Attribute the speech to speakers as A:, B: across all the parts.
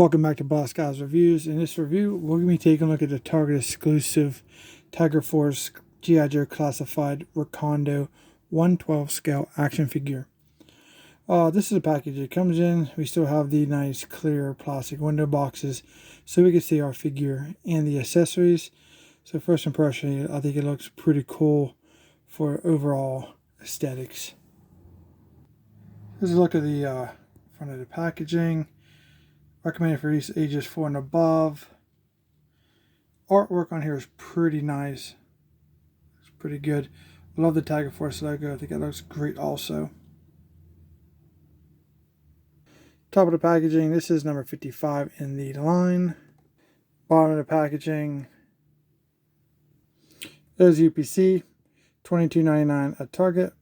A: Welcome back to Boss Guys Reviews. In this review, we're going to be taking a look at the Target exclusive Tiger Force G.I. Joe classified Recondo 1/12 scale action figure. This is a package it comes in. We still have the nice clear plastic window boxes so we can see our figure and the accessories. So first impression, I think it looks pretty cool for overall aesthetics. Here's a look at the front of the packaging. Recommended for ages 4 and above. Artwork on here is pretty nice. It's pretty good. I love the Tiger Force logo. I think it looks great also. Top of the packaging, this is number 55 in the line. Bottom of the packaging, there's UPC, $22.99 at Target.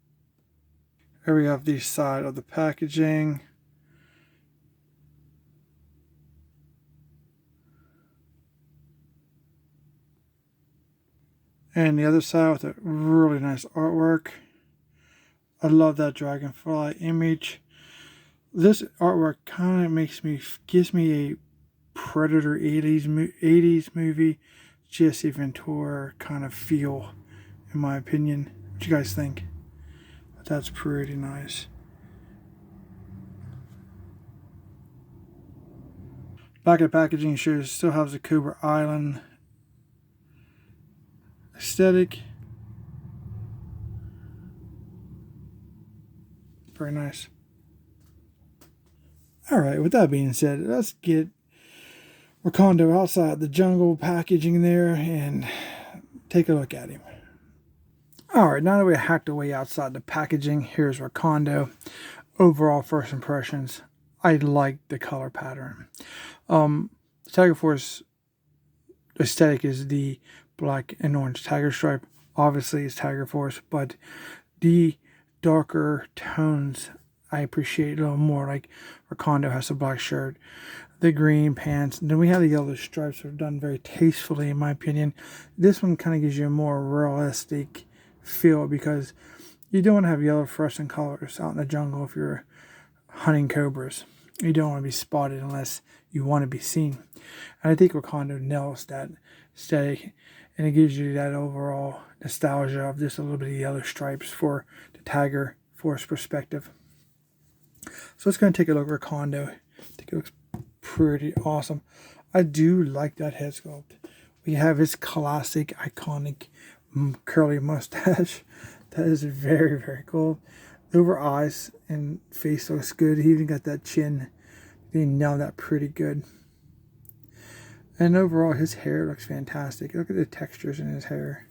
A: Here we have the side of the packaging. And the other side with a really nice artwork. I love that dragonfly image. This artwork kind of gives me a Predator 80s movie, Jesse Ventura kind of feel, in my opinion. What you guys think? But that's pretty nice. Back of the packaging shows still has the Cobra Island aesthetic. Very nice. Alright, with that being said, let's get Recondo outside the jungle packaging there and take a look at him. Alright, now that we hacked away outside the packaging, here's Recondo. Overall first impressions, I like the color pattern. The Tiger Force aesthetic is the black and orange tiger stripe. Obviously it's Tiger Force, but the darker tones I appreciate a little more. Like Recondo has a black shirt, the green pants, and then we have the yellow stripes that are done very tastefully in my opinion. This one kind of gives you a more realistic feel because you don't want to have yellow fluorescent colors out in the jungle if you're hunting cobras. You don't want to be spotted unless you want to be seen. And I think Recondo nails that aesthetic, and it gives you that overall nostalgia of just a little bit of yellow stripes for the Tiger Force perspective. So let's go and take a look at Recondo. I think it looks pretty awesome. I do like that head sculpt. We have his classic, iconic curly mustache. That is very, very cool. Over eyes and face looks good. He even got that chin. They nailed that pretty good. And overall, his hair looks fantastic. Look at the textures in his hair.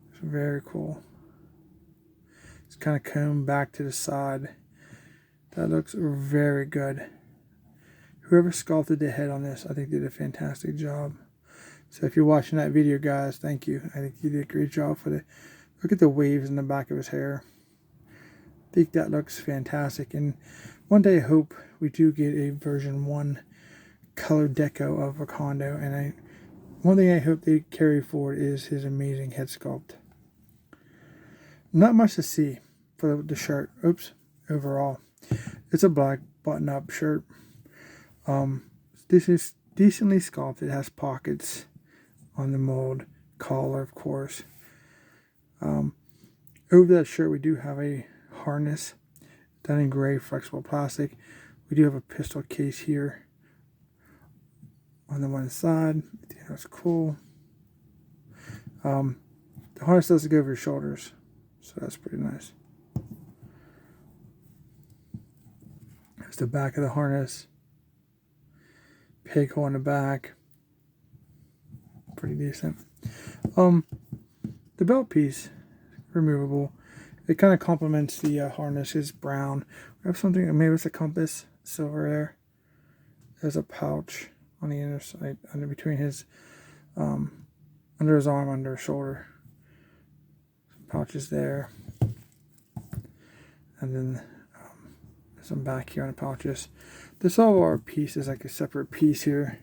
A: It's very cool. It's kind of combed back to the side. That looks very good. Whoever sculpted the head on this, I think did a fantastic job. So if you're watching that video, guys, thank you. I think you did a great job for the... Look at the waves in the back of his hair. I think that looks fantastic. And one day I hope we do get a version 1 color deco of Recondo, and one thing I hope they carry forward is his amazing head sculpt. Not much to see for the shirt. Overall, it's a black button-up shirt. This is decently sculpted. It has pockets on the mold, collar, of course. Over that shirt, we do have a harness done in gray flexible plastic. We do have a pistol case here on the one side. I think that's cool. The harness doesn't go over your shoulders, so that's pretty nice. That's the back of the harness. Peg hole in the back. Pretty decent. The belt piece, removable. It kind of complements the harness. It's brown. We have something, maybe it's a compass, silver there. There's a pouch on the inner side, under between his, under his arm, under his shoulder. Some pouches there. And then some back here on the pouches. This all of our piece is like a separate piece here.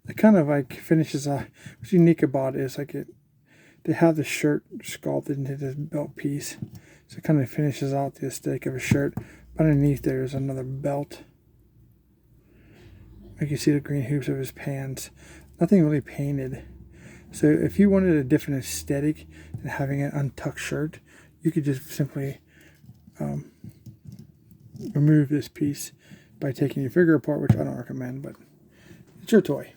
A: It kind of like finishes off. What's unique about it is like they have the shirt sculpted into this belt piece. So it kind of finishes out the aesthetic of a shirt. Underneath there is another belt. You can see the green hoops of his pants. Nothing really painted. So if you wanted a different aesthetic than having an untucked shirt, you could just simply remove this piece by taking your figure apart, which I don't recommend, but it's your toy.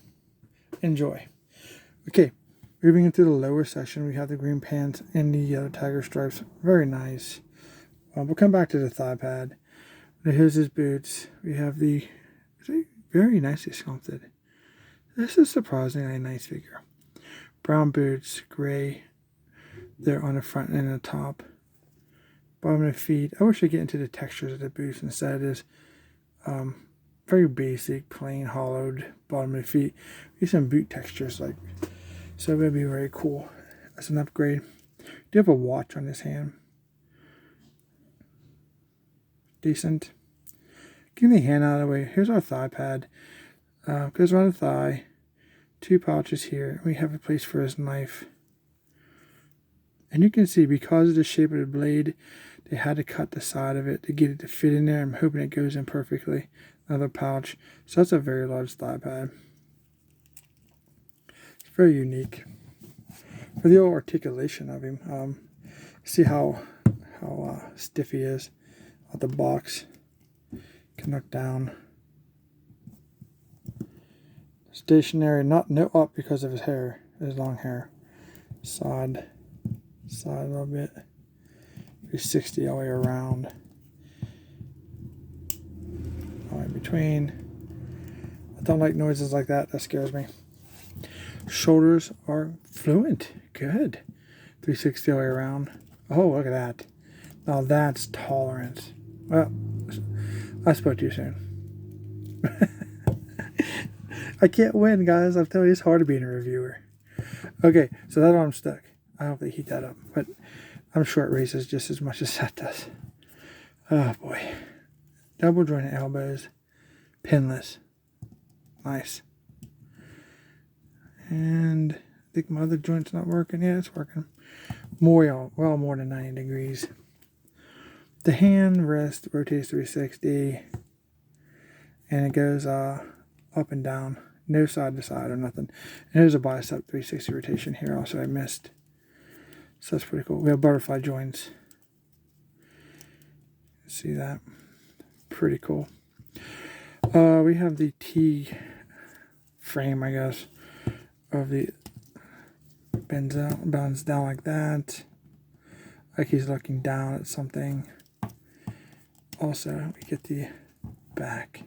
A: Enjoy. Okay, moving into the lower section, we have the green pants and the yellow tiger stripes. Very nice. We'll come back to the thigh pad. Here's his boots. We have the very nicely sculpted. This is surprisingly a nice figure. Brown boots, gray. They're on the front and the top. Bottom of the feet. I wish I get into the textures of the boots. Instead, it is very basic, plain, hollowed bottom of the feet. Get some boot textures, like so. It would be very cool. That's an upgrade. Do you have a watch on this hand? Decent. Give me a hand out of the way. Here's our thigh pad. Goes around the thigh. 2 pouches here. We have a place for his knife. And you can see, because of the shape of the blade, they had to cut the side of it to get it to fit in there. I'm hoping it goes in perfectly. Another pouch. So that's a very large thigh pad. It's very unique. For the old articulation of him, see how stiff he is at the box. Can look down. Stationary, no up because of his hair, his long hair. Side a little bit. 360 all the way around. All in between. I don't like noises like that. That scares me. Shoulders are fluent. Good. 360 all the way around. Oh, look at that. Now that's tolerance. Well, I spoke too soon. I can't win, guys. I'm telling you, it's hard being a reviewer. Okay, so that arm's stuck. I hope they heat that up, but I'm sure it raises just as much as that does. Oh boy. Double jointed elbows. Pinless. Nice. And I think my other joint's not working. Yeah, it's working. Well, more than 90 degrees. The hand rest rotates 360. And it goes up and down. No side to side or nothing. And there's a bicep 360 rotation here also I missed. So that's pretty cool. We have butterfly joints. See that? Pretty cool. We have the T frame, I guess, of the bends down like that. Like he's looking down at something. Also, we get the back.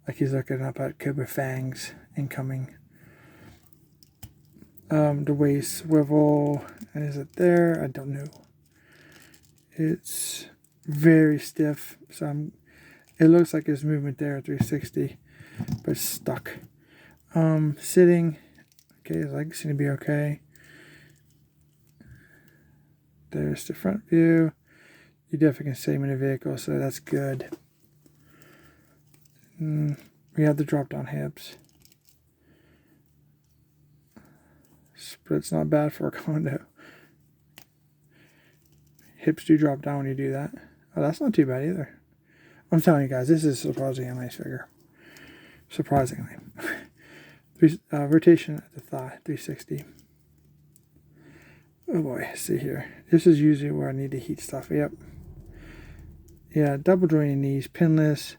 A: Like he's looking up at Cobra Fangs incoming. The waist swivel, and is it there? I don't know. It's very stiff, so it looks like there's movement there at 360, but it's stuck. Sitting, okay, his legs seem to be okay. There's the front view. You definitely can see him in the vehicle, so that's good. We have the drop down hips. But it's not bad for a condo. Hips do drop down when you do that. Oh, that's not too bad either. I'm telling you guys, this is surprisingly a nice figure. Surprisingly. Rotation at the thigh, 360. Oh boy, see here. This is usually where I need to heat stuff. Yep. Yeah, double jointed knees, pinless,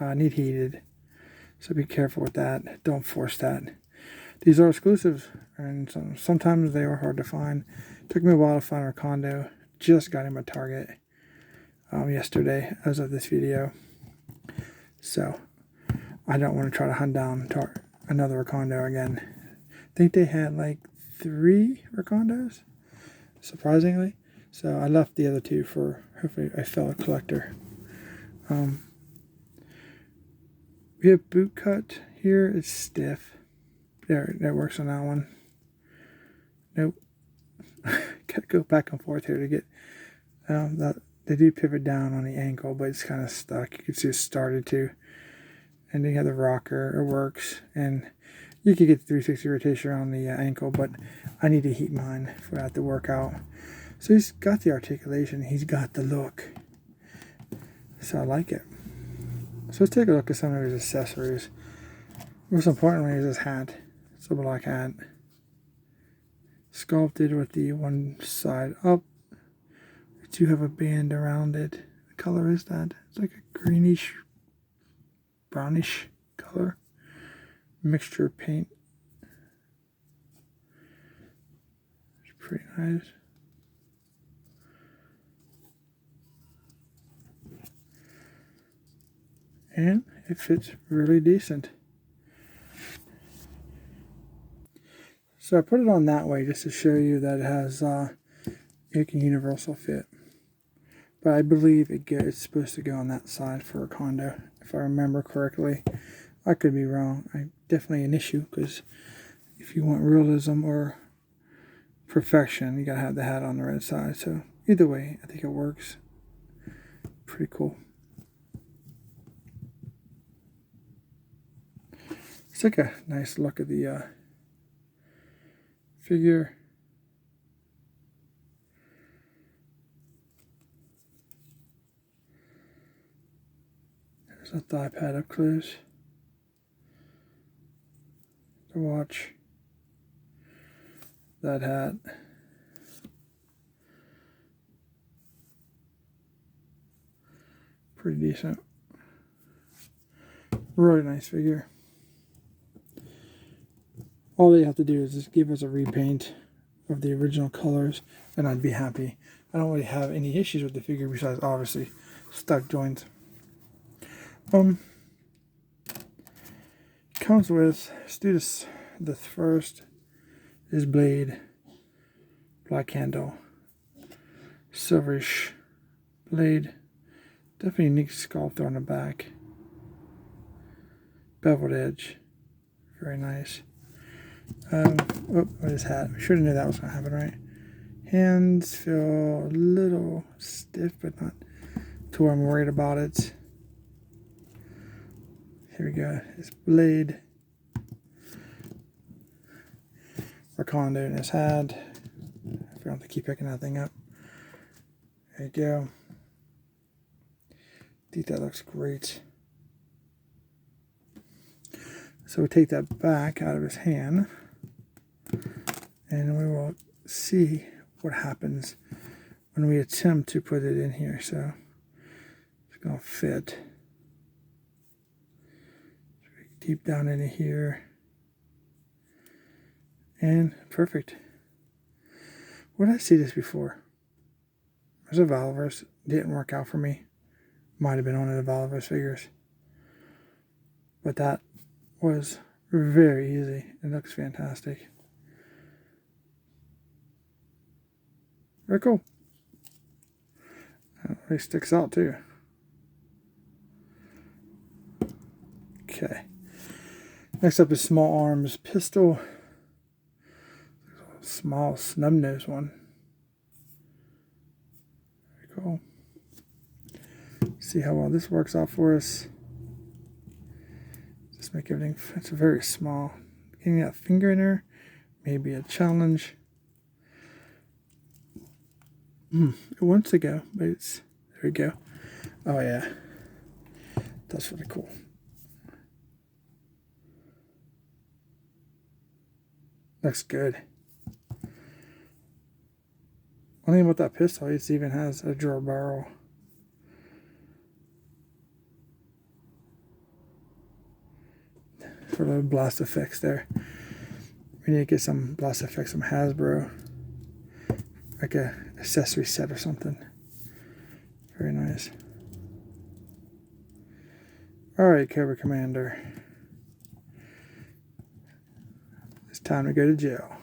A: need heated. So be careful with that. Don't force that. These are exclusives, and sometimes they are hard to find. Took me a while to find Recondo. Just got him at Target yesterday as of this video. So I don't want to try to hunt down another Recondo again. I think they had like 3 Recondos, surprisingly. So I left the other 2 for hopefully a fellow collector. We have boot cut here. It's stiff. There, that works on that one. Nope. Gotta go back and forth here to get that. They do pivot down on the ankle, but it's kind of stuck. You can see it started to. And then you have the rocker. It works. And you can get the 360 rotation on the ankle, but I need to heat mine for that to work out. So he's got the articulation. He's got the look. So I like it. So let's take a look at some of his accessories. Most importantly is this hat. It's a black hat. Sculpted with the one side up. We do have a band around it. The color is that? It's like a greenish, brownish color. Mixture of paint. It's pretty nice. And it fits really decent. So I put it on that way just to show you that it has it can universal fit. But I believe it's supposed to go on that side for Recondo, if I remember correctly. I could be wrong. Definitely an issue, because if you want realism or perfection, you gotta have the hat on the right side. So either way, I think it works. Pretty cool. It's like a nice look at the figure. There's a thigh pad up close. The watch. That hat. Pretty decent. Really nice figure. All they have to do is just give us a repaint of the original colors, and I'd be happy. I don't really have any issues with the figure besides obviously stuck joints. Comes with, let's do this. The first is blade, black handle, silverish blade, definitely unique sculpt on the back, beveled edge, very nice. What is hat? I should have knew that was going to happen, right? Hands feel a little stiff, but not to where I'm worried about it. Here we go. His blade. Recondo in his hat. I forgot to keep picking that thing up. There you go. I think that looks great. So we take that back out of his hand, and we will see what happens when we attempt to put it in here. So it's going to fit deep down into here, and perfect. Where did I see this before? There's a Valverse. Didn't work out for me. Might have been one of the Valverse figures, but that was very easy. It looks fantastic. Very cool. It really sticks out too. Okay. Next up is small arms pistol. Small snub nose one. Very cool. See how well this works out for us. Just make everything, it's very small. Getting that finger in there may be a challenge. It wants to go, but it's, there we go. Oh yeah, that's really cool. Looks good. One thing about that pistol, it even has a drawer barrel. For the blast effects there. We need to get some blast effects from Hasbro. Like a accessory set or something. Very nice. Alright, Cobra Commander. It's time to go to jail.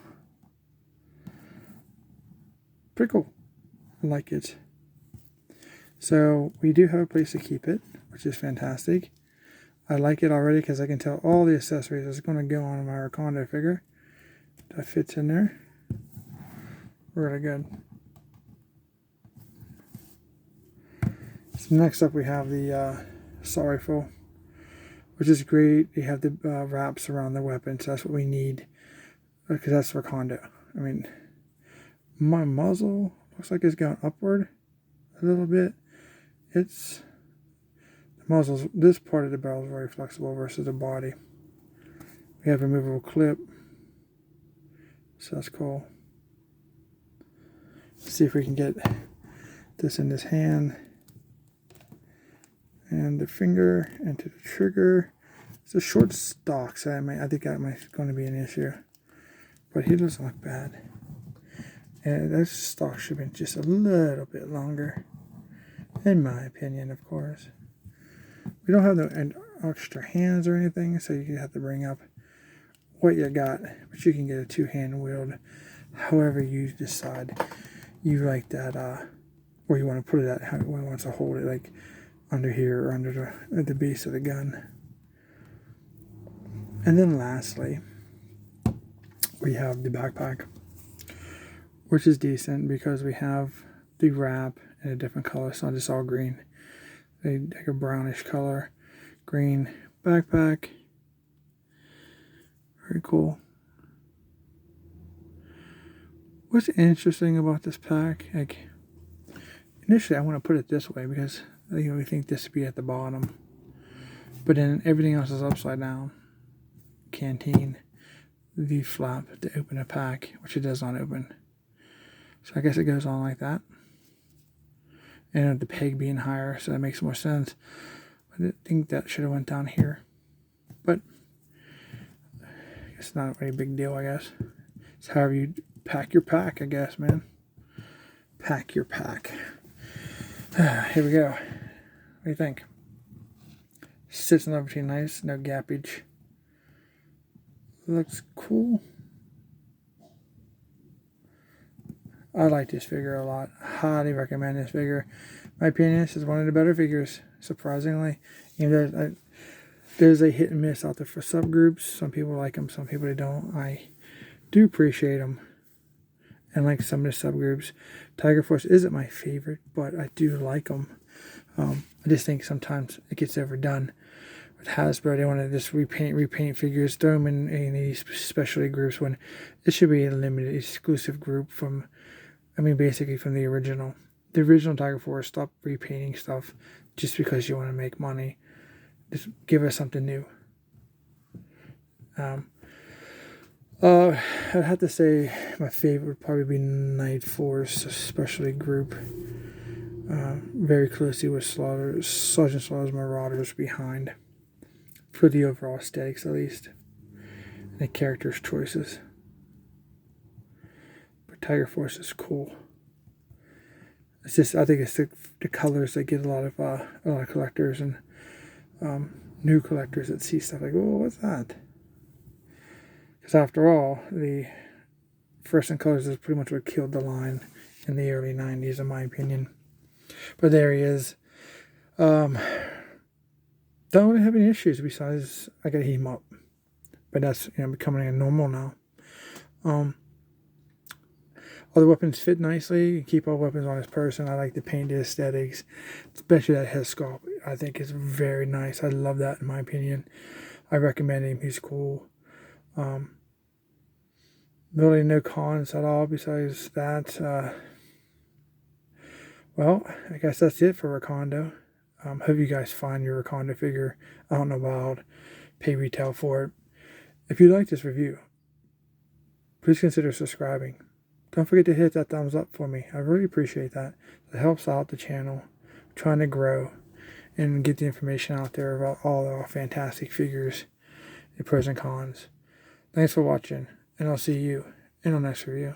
A: Pretty cool. I like it. So we do have a place to keep it, which is fantastic. I like it already because I can tell all the accessories is going to go on my Recondo figure. That fits in there. Really good. So next up we have the assault rifle, which is great. They have the wraps around the weapon, so that's what we need, because that's Recondo. I mean, my muzzle looks like it's going upward a little bit. It's the muzzle's, this part of the barrel is very flexible versus the body. We have a removable clip. So that's cool. Let's see if we can get this in his hand. And the finger into the trigger. It's a short stock, so I think that might going to be an issue. But he doesn't look bad. And those stock should be just a little bit longer. In my opinion, of course. We don't have no extra hands or anything, so you have to bring up what you got. But you can get a two-hand wield, however you decide you like that, where you want to put it at, how you want to hold it, like under here or under the base of the gun. And then lastly, we have the backpack, which is decent because we have the wrap in a different color. It's not just all green. Like a brownish color, green backpack. Very cool. What's interesting about this pack, like initially I want to put it this way because we think this would be at the bottom, but then everything else is upside down. Canteen, the flap to open a pack, which it does not open. So I guess it goes on like that. And the peg being higher, so that makes more sense. I think that should have went down here. But it's not a very big deal, I guess. It's however you pack your pack, I guess, man. Pack your pack. Here we go. What do you think? Sits in between nice, no gappage. Looks cool. I like this figure a lot. Highly recommend this figure. My opinion, this is one of the better figures, surprisingly. There's a hit and miss out there for subgroups. Some people like them, some people don't. I do appreciate them. And like some of the subgroups, Tiger Force isn't my favorite, but I do like them. I just think sometimes it gets overdone. With Hasbro, they want to just repaint figures, throw them in these specialty groups when it should be a limited, exclusive group from, basically from the original. The original Tiger Force stopped repainting stuff just because you want to make money. Just give us something new. I'd have to say my favorite would probably be Night Force, especially group. Very closely with Sergeant Slaughter's Marauders behind. For the overall aesthetics, at least. And the characters' choices. But Tiger Force is cool. It's just, I think it's the colors that get a lot of collectors and new collectors that see stuff like, oh, what's that? Because after all, the First in Colors is pretty much what killed the line in the early 90s, in my opinion. But there he is. Don't really have any issues besides I gotta heat him up. But that's becoming a normal now. All the weapons fit nicely. You keep all weapons on his person. I like the painted aesthetics, especially that head sculpt. I think is very nice. I love that in my opinion. I recommend him. He's cool. Really no cons at all besides that. Well, I guess that's it for Recondo. Hope you guys find your Recondo figure out in the wild. Pay retail for it. If you like this review, please consider subscribing. Don't forget to hit that thumbs up for me. I really appreciate that. It helps out the channel. I'm trying to grow and get the information out there about all our fantastic figures, the pros and cons. Thanks for watching, and I'll see you in the next review.